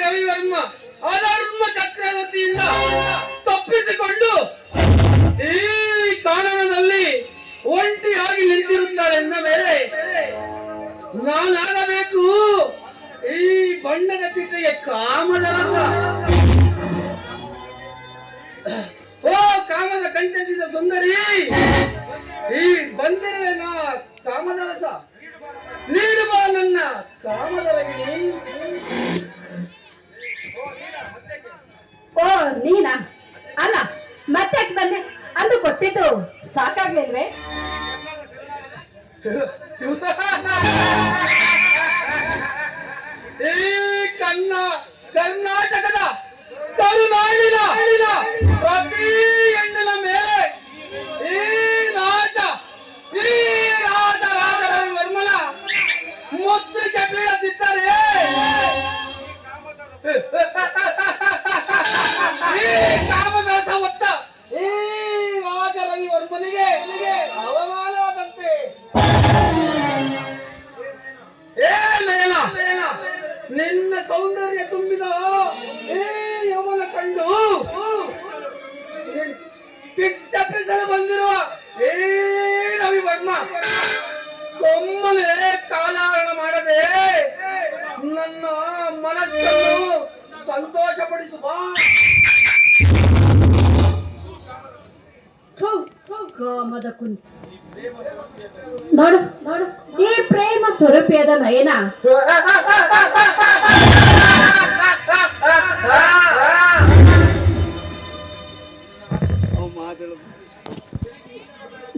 ರವಿವರ್ಮ ಅಧರ್ಮ ಚಕ್ರವರ್ತಿಯಿಂದ ತಪ್ಪಿಸಿಕೊಂಡು ಈ ಕಾನನದಲ್ಲಿ ಒಂಟಿಯಾಗಿ ನಿಂತಿರುತ್ತಾಳೆ ಎಂದ ಮೇಲೆ ನಾನಾಗಬೇಕು ಈ ಬಣ್ಣದ ಚಿತ್ರೆಗೆ ಕಾಮದ ರಸ. ಓ ಕಾಮದ ಕಂಠಸಿದ ಸುಂದರಿ, ಈ ಬಂದಿರುವೆ ನಾ ಕಾಮದ ರಸ, ನೀನು ಬಾ ನನ್ನ ಕಾಮದ ರವಿಣಿ. ಓ ನೀನಾ? ಅಲ್ಲ ಮತ್ತೆ ಬಂದೆ ಅಂದು ಕೊಟ್ಟಿದ್ದು ಸಾಕಾಗ್ಲಿಲ್ವೇ? ಈ ಕರ್ನಾಟಕದ ಕರುನಾಡಿನ ಪ್ರತಿ ಹೆಣ್ಣಿನ ಮೇಲೆ ಈ ರಾಜ ರವಿವರ್ಮನ ಮುದ್ರಿಕೆ ಬೀಳದಿದ್ದರೆ ಈ ಕಾಮದಾಸ ಹೊತ್ತ ಈ ರಾಜ ರವಿವರ್ಮನಿಗೆ ಅವಮಾನವಾದಂತೆ. ನಿನ್ನ ಸೌಂದರ್ಯ ತುಂಬಿದ ಈ ಯವನ ಕಂಡು ಕಿಚ್ಚಪಿಸಲು ಬಂದಿರುವ ಈ ರವಿವರ್ಮ ಸುಮ್ಮನೆ ಕಾಲಹರಣ ಮಾಡದೆ ನನ್ನ ಮನಸ್ಸನ್ನು ಸಂತೋಷಪಡಿಸುವ. ಕಾಮದ ಕುಂತ ನೋಡು ನೋಡು, ಈ ಪ್ರೇಮ ಸ್ವರೂಪಿಯಾದ ನಯನ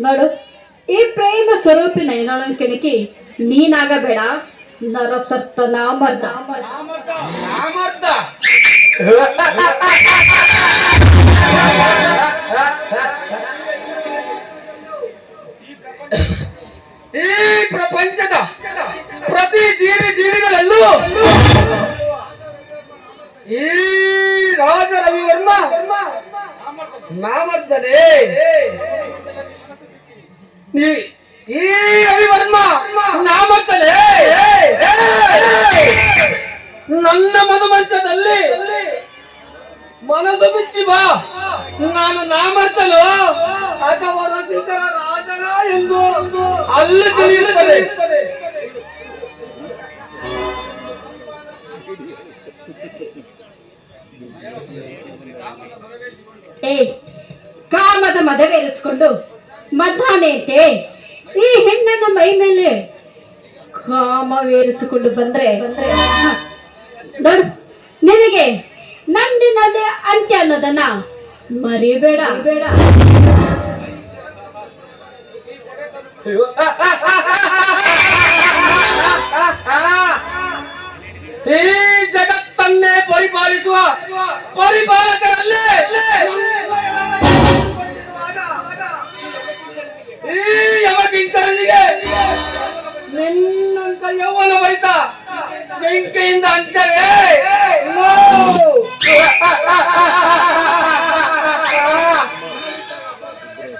ನೋಡು, ಈ ಪ್ರೇಮ ಸ್ವರೂಪಿ ನಯನೊಳನ್ ಕೆಣಕಿ ನೀನಾಗಬೇಡ ನರಸತ್ತ ನಾಮರ್ದ. ಈ ಪ್ರಪಂಚದ ಪ್ರತಿ ಜೀವಿಗಳಲ್ಲೂ ಈ ರಾಜ ರವಿವರ್ಮ ನಾಮರ್ದನೆ. ಈ ರವಿವರ್ಮ ನಾಮರ್ದನೆ ನನ್ನ ಮಧುಮಂಚದಲ್ಲಿ ಮನಸ್ಸು ಬಿಚ್ಚಿ ಬಾ. ನಾನು ನಾಮರ್ದಲು ಅಥವಾ ರಸಿಕರ ರಾಜನ ಎಂದು ಅಲ್ಲಿ ತಿಳಿಯುತ್ತದೆ. ಕಾಮದ ಮದವೇರಿಸಿಕೊಂಡು ಮಧ್ಯಾಹ್ನಕ್ಕೆ ಈ ಹೆಣ್ಣನ ಮೈ ಮೇಲೆ ಕಾಮವೇರಿಸಿಕೊಂಡು ಬಂದ್ರೆ ನೋಡು, ನಿನಗೆ ನಂದಿನಲ್ಲಿ ಅಂತ್ಯ ಅನ್ನೋದನ್ನ ಮರಿಬೇಡ. ಈ ಜಗತ್ತನ್ನೇ ಪರಿಪಾಲಿಸುವ ಪರಿಪಾಲಕರಲ್ಲೇ ಈ ಯಮಕಿಂಕರನಿಗೆ ನಿನ್ನಂತ ಯೌವನ ಬರಿತ ಬೆಂಕಿಯಿಂದ ಅಂತವೇ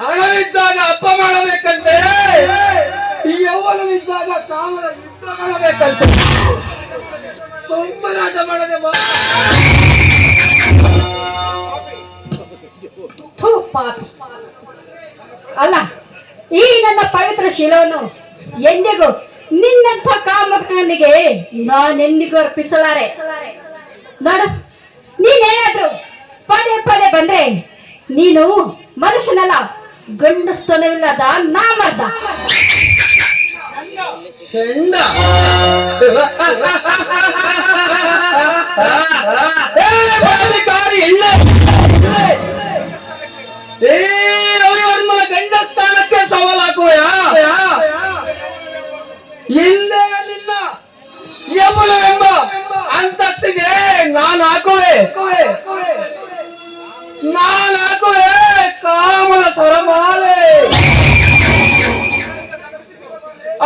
ಹಣವಿದ್ದಾಗ ಹಬ್ಬ ಮಾಡಬೇಕಂತೆ, ಈ ಯೌವನವಿದ್ದಾಗ ಕಾಮದ ಯುದ್ಧ ಮಾಡಬೇಕಂತೆ. ಸುಮ್ಮನಾಟ ಮಾಡದೆ ಅಲ್ಲ, ಈ ನನ್ನ ಪವಿತ್ರ ಶಿಲವನ್ನು ಎಂದಿಗೂ ನಿನ್ನಂಥ ಕಾಮಕನಿಗೆ ನಾನೆಂದಿಗೂ ಅರ್ಪಿಸಲಾರೆ. ನೋಡು, ನೀನೇನಾದ್ರು ಪದೇ ಪದೇ ಬಂದ್ರೆ ನೀನು ಮನುಷ್ಯನಲ್ಲ, ಗಂಡಸ್ತನವಿಲ್ಲದ ನಾಮರ್ದ. ರವಿವರ್ಮನ ಗಂಡ ಸ್ಥಾನಕ್ಕೆ ಕಾಮದ ಸರಮಾಲೆ,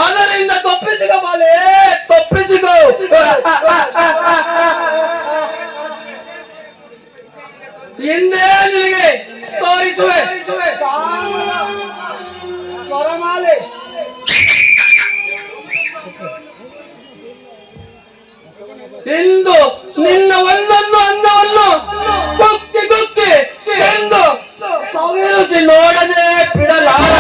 ಅದರಿಂದ ತಪ್ಪಿಸಿಕೋ ಮಾಲೆ, ತಪ್ಪಿಸಿಕೋ. ಹಿಂದೆ ನಿನಗೆ ತೋರಿಸುವೆ ಸ್ವರಮಾಲೆ. ಇಂದು ನಿನ್ನ ಒಂದೊಂದು ಅಂದವನ್ನು ಕುಕ್ಕಿ ಕುಕ್ಕಿ ಎಂದು ಸವಿಸಿ ನೋಡದೆ ಬಿಡಲಾರ.